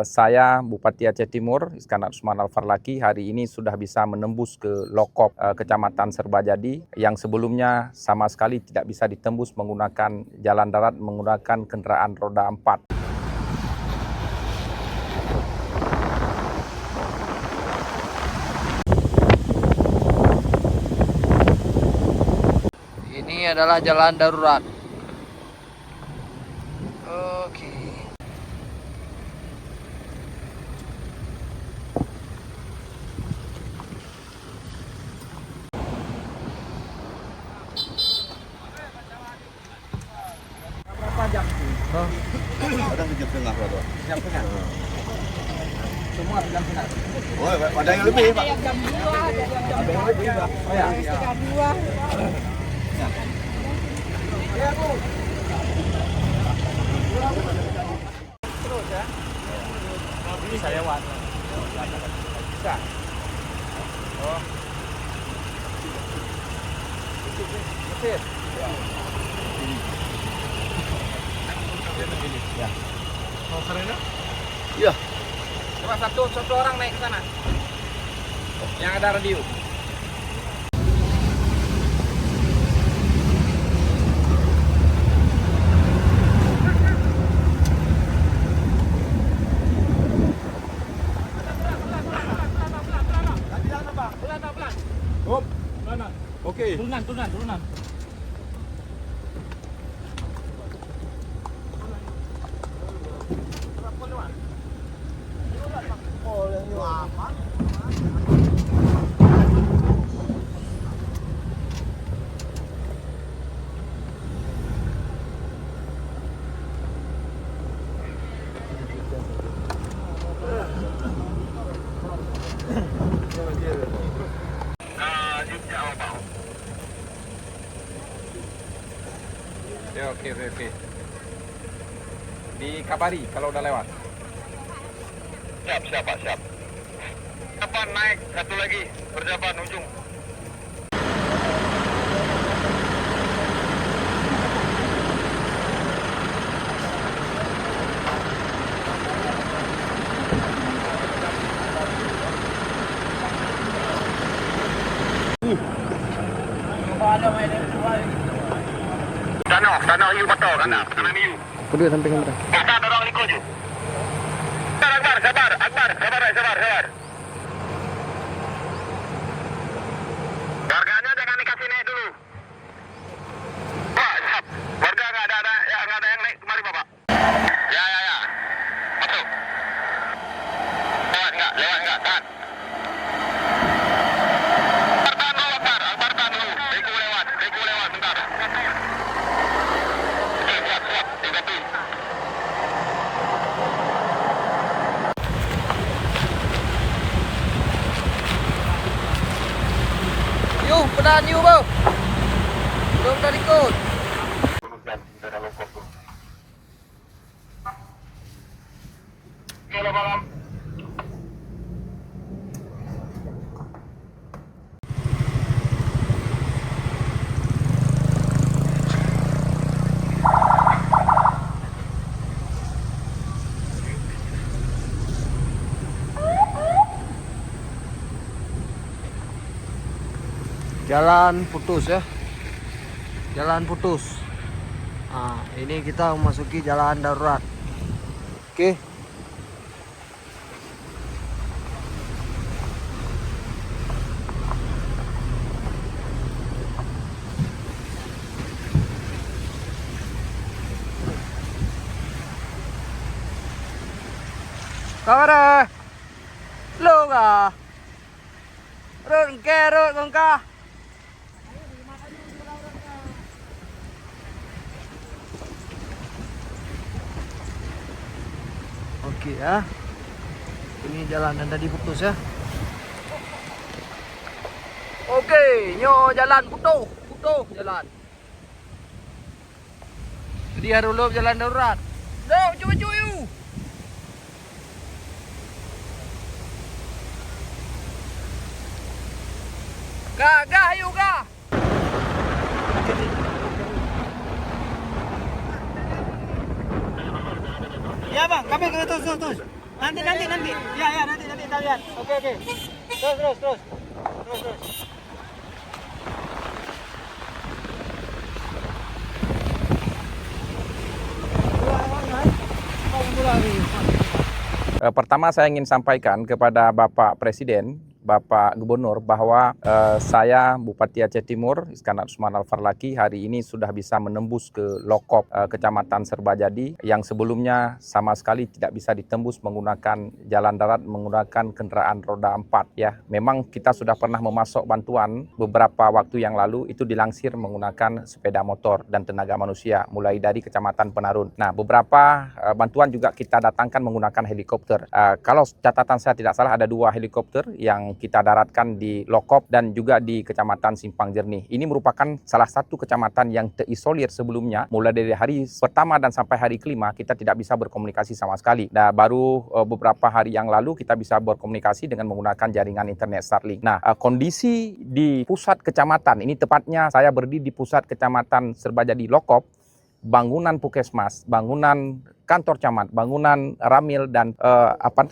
Saya Bupati Aceh Timur, Iskandar Usman Al-Farlaki, hari ini sudah bisa menembus ke Lokop, Kecamatan Serbajadi, yang sebelumnya sama sekali tidak bisa ditembus menggunakan jalan darat, menggunakan kendaraan roda 4. Ini adalah jalan darurat. Oke. Berapa jam sih? Kadang jam setengah berapa? Jam setengah. Semua jam setengah. Oh, ada yang lebih, Pak. Ada yang jam 2, ada yang jam 3. Oh ya. Setengah 2. Ya, Bu. Terus ya. Bisa lewat. Bisa. Oh. Mesin. Ya. Mau kereta? Iya. Coba satu orang naik ke sana. Yang ada radio. Pelan. Oke. Turunan. Oke. Dikabari kalau udah lewat. Siap, Pak, siap. Depan naik, satu lagi, berjalan ujung. Sana you betul, kanan you. Kedua samping kamera. Kita dorong Liko ju. Sabar. Warganya jangan dikasih naik dulu. Pak, siap. Warga nggak ada yang naik kemari, Bapak. Ya. Masuk. Lewat nggak, tahan. Tahan dulu. Riku lewat, bentar. Oke, siap. Diganti. Yuk, penahan yuk, Bang. Belum tadi ikut. Halo, malam. Jalan putus ya. Jalan putus. Nah, ini kita memasuki jalan darurat. Oke. Kabar lu kah? Rut con ca. Oke ya. Ini jalan yang tadi putus ya. Oke, nyo jalan putus jalan. Jadi dulu jalan darurat. Dok, coba yuk. Gah, ayo gah. Ya, Bang, kami terus. Nanti. Ya, nanti kita lihat. Oke. Terus. Pertama saya ingin sampaikan kepada Bapak Presiden, Bapak Gubernur bahwa saya Bupati Aceh Timur Iskandar Usman Al-Farlaki hari ini sudah bisa menembus ke Lokop Kecamatan Serbajadi yang sebelumnya sama sekali tidak bisa ditembus menggunakan jalan darat, menggunakan kendaraan roda 4 ya. Memang kita sudah pernah memasok bantuan beberapa waktu yang lalu itu dilansir menggunakan sepeda motor dan tenaga manusia mulai dari Kecamatan Penarun. Nah, beberapa bantuan juga kita datangkan menggunakan helikopter. Kalau catatan saya tidak salah ada 2 helikopter yang kita daratkan di Lokop dan juga di Kecamatan Simpang Jernih. Ini merupakan salah satu kecamatan yang terisolir sebelumnya. Mulai dari hari pertama dan sampai hari kelima kita tidak bisa berkomunikasi sama sekali. Nah, baru beberapa hari yang lalu kita bisa berkomunikasi dengan menggunakan jaringan internet Starlink. Nah, kondisi di pusat kecamatan, ini tepatnya saya berdiri di pusat kecamatan Serbajadi Lokop, bangunan puskesmas, bangunan kantor camat, bangunan ramil dan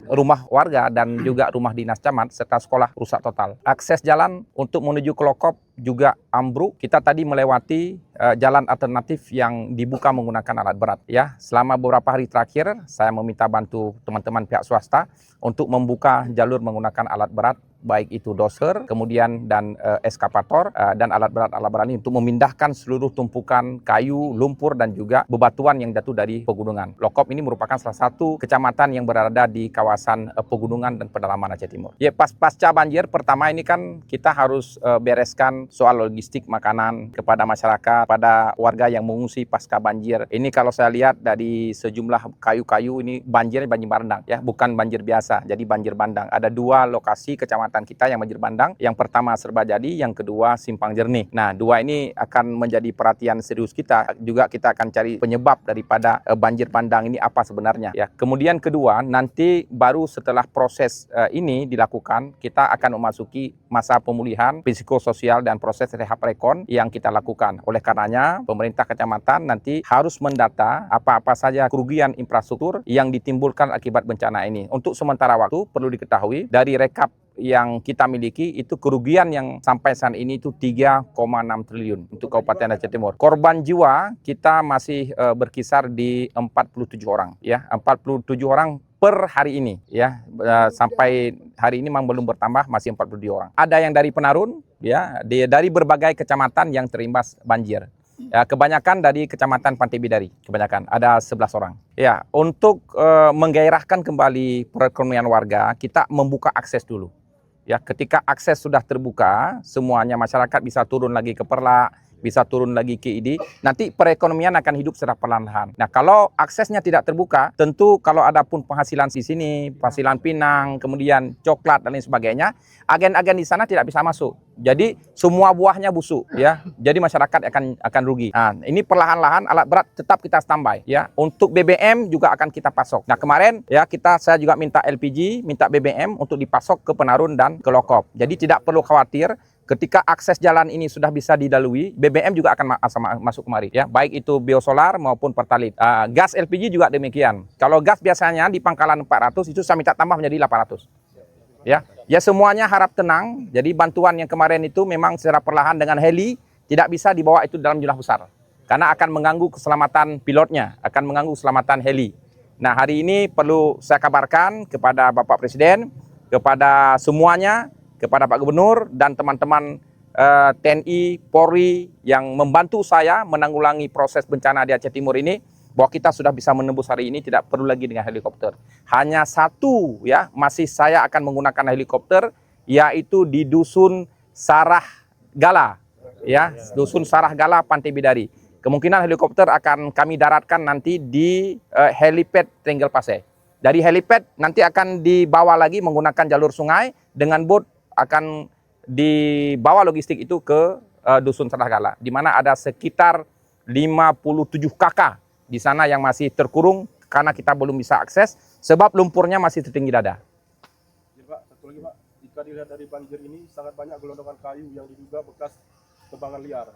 rumah warga dan juga rumah dinas camat serta sekolah rusak total. Akses jalan untuk menuju ke Lokop juga ambruk. Kita tadi melewati jalan alternatif yang dibuka menggunakan alat berat ya. Selama beberapa hari terakhir saya meminta bantu teman-teman pihak swasta untuk membuka jalur menggunakan alat berat, baik itu doser, kemudian dan eskavator dan alat berat ini untuk memindahkan seluruh tumpukan kayu, lumpur dan juga bebatuan yang jatuh dari pegunungan. Lokop ini merupakan salah satu kecamatan yang berada di kawasan pegunungan dan pedalaman Aceh Timur. Ya, pasca banjir pertama ini kan kita harus bereskan soal logistik makanan kepada masyarakat, pada warga yang mengungsi pasca banjir. Ini kalau saya lihat dari sejumlah kayu-kayu ini banjir bandang ya, bukan banjir biasa, jadi banjir bandang. Ada 2 lokasi kecamatan kita yang banjir bandang. Yang pertama Serbajadi, yang kedua Simpang Jernih. Nah, 2 ini akan menjadi perhatian serius kita. Juga kita akan cari penyebab daripada banjir bandang ini apa sebenarnya ya. Kemudian kedua, nanti baru setelah proses ini dilakukan, kita akan memasuki masa pemulihan psikososial dan proses rehab rekon yang kita lakukan. Oleh karenanya, pemerintah kecamatan nanti harus mendata apa-apa saja kerugian infrastruktur yang ditimbulkan akibat bencana ini. Untuk sementara waktu perlu diketahui dari rekap yang kita miliki itu kerugian yang sampai saat ini itu 3,6 triliun untuk Kabupaten Aceh Timur. Korban jiwa kita masih berkisar di 47 orang ya, 47 orang per hari ini ya, sampai hari ini memang belum bertambah, masih 47 orang. Ada yang dari Penarun ya, dari berbagai kecamatan yang terimbas banjir. Ya, kebanyakan dari Kecamatan Pantai Bidari, kebanyakan ada 11 orang. Ya, untuk menggairahkan kembali perekonomian warga, kita membuka akses dulu. Ya, ketika akses sudah terbuka, semuanya masyarakat bisa turun lagi ke Perlak, bisa turun lagi ke ID, nanti perekonomian akan hidup secara perlahan-lahan. Nah, kalau aksesnya tidak terbuka, tentu kalau ada pun penghasilan di sini, penghasilan pinang, kemudian coklat dan lain sebagainya, agen-agen di sana tidak bisa masuk. Jadi semua buahnya busuk ya. Jadi masyarakat akan rugi. Nah, ini perlahan-lahan alat berat tetap kita standby ya. Untuk BBM juga akan kita pasok. Nah, kemarin ya saya juga minta LPG, minta BBM untuk dipasok ke Penarun dan ke Lokop. Jadi tidak perlu khawatir. Ketika akses jalan ini sudah bisa dilalui, BBM juga akan masuk kemari ya, baik itu biosolar maupun pertalit. Gas LPG juga demikian. Kalau gas biasanya di pangkalan 400 itu saya minta tambah menjadi 800. Ya, semuanya harap tenang. Jadi bantuan yang kemarin itu memang secara perlahan dengan heli tidak bisa dibawa itu dalam jumlah besar. Karena akan mengganggu keselamatan pilotnya, akan mengganggu keselamatan heli. Nah, hari ini perlu saya kabarkan kepada Bapak Presiden, kepada semuanya, kepada Pak Gubernur dan teman-teman TNI, Polri yang membantu saya menanggulangi proses bencana di Aceh Timur ini, bahwa kita sudah bisa menembus hari ini, tidak perlu lagi dengan helikopter. Hanya satu ya, masih saya akan menggunakan helikopter, yaitu di Dusun Sarah Gala ya, Dusun Sarah Gala Pantai Bidari. Kemungkinan helikopter akan kami daratkan nanti di helipad Trenggel Pasai. Dari helipad nanti akan dibawa lagi menggunakan jalur sungai dengan bot, akan dibawa logistik itu ke Dusun Sarah Gala, di mana ada sekitar 57 kakak di sana yang masih terkurung karena kita belum bisa akses sebab lumpurnya masih setinggi dada. Ya, Pak, satu lagi Pak, jika dilihat dari banjir ini sangat banyak gelondongan kayu yang diduga bekas tebangan liar.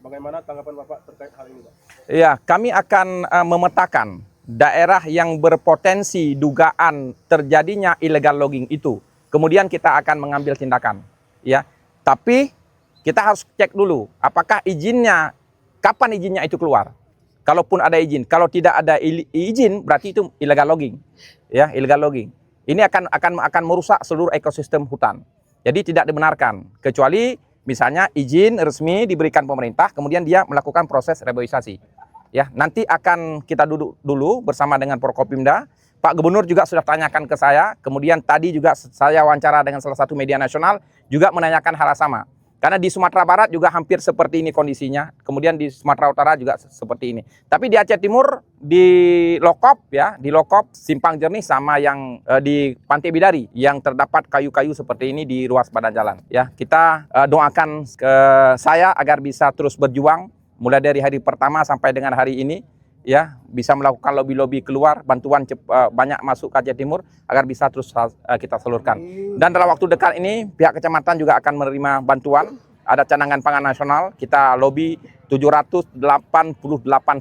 Bagaimana tanggapan Bapak terkait hal ini, Pak? Ya, kami akan memetakan daerah yang berpotensi dugaan terjadinya illegal logging itu, kemudian kita akan mengambil tindakan, ya. Tapi kita harus cek dulu apakah izinnya, kapan izinnya itu keluar. Kalaupun ada izin, kalau tidak ada izin berarti itu illegal logging, ya, illegal logging. Ini akan merusak seluruh ekosistem hutan. Jadi tidak dibenarkan, kecuali misalnya izin resmi diberikan pemerintah, kemudian dia melakukan proses reboisasi. Ya, nanti akan kita duduk dulu bersama dengan Forkopimda. Pak Gubernur juga sudah tanyakan ke saya, kemudian tadi juga saya wawancara dengan salah satu media nasional juga menanyakan hal sama. Karena di Sumatera Barat juga hampir seperti ini kondisinya, kemudian di Sumatera Utara juga seperti ini. Tapi di Aceh Timur, di Lokop, ya, di Lokop, Simpang Jernih sama yang di Pantai Bidari yang terdapat kayu-kayu seperti ini di ruas badan jalan. Ya, kita doakan ke saya agar bisa terus berjuang mulai dari hari pertama sampai dengan hari ini, ya, bisa melakukan lobby-lobby keluar, bantuan banyak masuk ke Aceh Timur agar bisa terus kita salurkan. Dan dalam waktu dekat ini pihak kecamatan juga akan menerima bantuan. Ada cadangan pangan nasional, kita lobby 788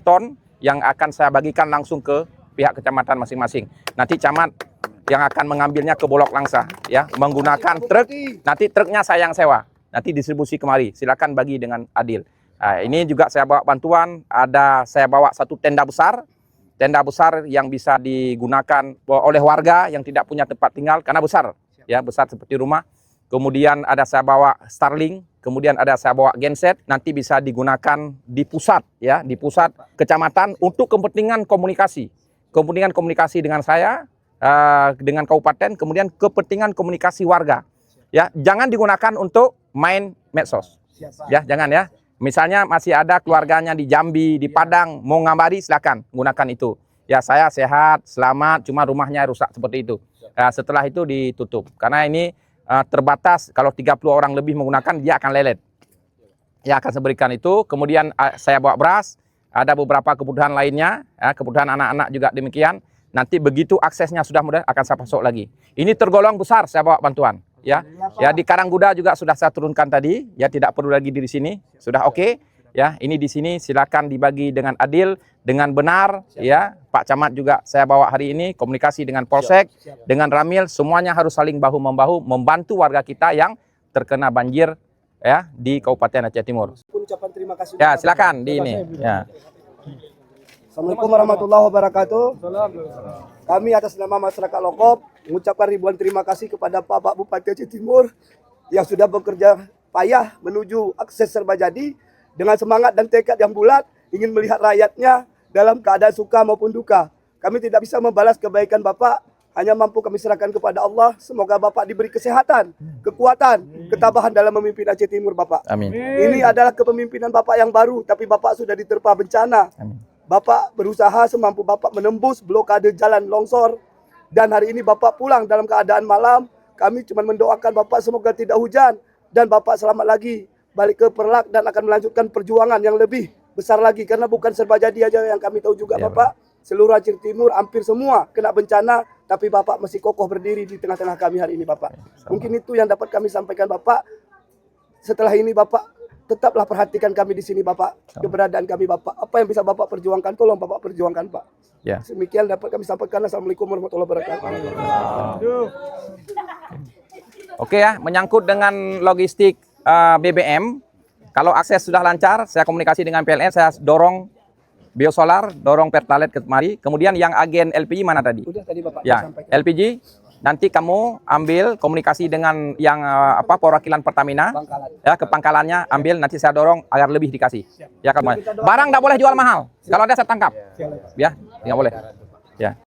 ton yang akan saya bagikan langsung ke pihak kecamatan masing-masing. Nanti camat yang akan mengambilnya ke Bolok Langsa, ya, menggunakan truk. Nanti truknya saya yang sewa, nanti distribusi kemari. Silakan bagi dengan adil. Nah, ini juga saya bawa bantuan, saya bawa satu tenda besar yang bisa digunakan oleh warga yang tidak punya tempat tinggal karena besar, ya, besar seperti rumah. Kemudian saya bawa Starlink, kemudian saya bawa genset, nanti bisa digunakan di pusat, ya, di pusat kecamatan untuk kepentingan komunikasi dengan saya, dengan kabupaten, kemudian kepentingan komunikasi warga, ya, jangan digunakan untuk main medsos, ya, jangan, ya. Misalnya masih ada keluarganya di Jambi, di Padang, mau ngabari silakan gunakan itu. Ya, saya sehat, selamat, cuma rumahnya rusak seperti itu. Setelah itu ditutup. Karena ini terbatas, kalau 30 orang lebih menggunakan, dia akan lelet. Ya, akan saya berikan itu. Kemudian saya bawa beras, ada beberapa kebutuhan lainnya, ya, kebutuhan anak-anak juga demikian. Nanti begitu aksesnya sudah mudah, akan saya pasok lagi. Ini tergolong besar, saya bawa bantuan. Ya, di Karangguda juga sudah saya turunkan tadi, ya, tidak perlu lagi di sini, sudah oke, ya. Ini di sini silakan dibagi dengan adil, dengan benar, ya. Pak Camat juga saya bawa hari ini, komunikasi dengan Polsek, dengan Ramil, semuanya harus saling bahu-membahu membantu warga kita yang terkena banjir, ya, di Kabupaten Aceh Timur. Ucapan terima kasih. Ya, silakan di ini, ya. Assalamualaikum warahmatullahi wabarakatuh. Kami atas nama masyarakat Lokop mengucapkan ribuan terima kasih kepada Bapak Bupati Aceh Timur yang sudah bekerja payah menuju akses serba jadi dengan semangat dan tekad yang bulat ingin melihat rakyatnya dalam keadaan suka maupun duka. Kami tidak bisa membalas kebaikan Bapak, hanya mampu kami serahkan kepada Allah. Semoga Bapak diberi kesehatan, kekuatan, ketabahan dalam memimpin Aceh Timur, Bapak. Amin. Ini adalah kepemimpinan Bapak yang baru, tapi Bapak sudah diterpa bencana. Amin. Bapak berusaha semampu Bapak menembus blokade jalan longsor. Dan hari ini Bapak pulang dalam keadaan malam. Kami cuma mendoakan Bapak semoga tidak hujan. Dan Bapak selamat lagi balik ke Perlak dan akan melanjutkan perjuangan yang lebih besar lagi. Karena bukan serba jadi aja yang kami tahu juga, ya, Bapak. Seluruh Aceh Timur hampir semua kena bencana. Tapi Bapak masih kokoh berdiri di tengah-tengah kami hari ini, Bapak. Mungkin itu yang dapat kami sampaikan, Bapak. Setelah ini Bapak tetaplah perhatikan kami di sini, Bapak. Keberadaan kami, Bapak. Apa yang bisa Bapak perjuangkan, tolong Bapak perjuangkan, Pak. Ya. Demikian dapat kami sampaikan. Assalamualaikum warahmatullahi wabarakatuh. Oke, ya, menyangkut dengan logistik BBM, kalau akses sudah lancar, saya komunikasi dengan PLN, saya dorong biosolar, dorong Pertalite kemari. Kemudian yang agen LPG mana tadi? Udah tadi Bapak Ya, sampaikan. LPG. Nanti kamu ambil komunikasi dengan yang perwakilan Pertamina, ya, ke pangkalannya ambil, nanti saya dorong agar lebih dikasih. Ya, kamu. Barang tidak boleh jual mahal. Kalau ada saya tangkap. Ya, nggak boleh. Ya.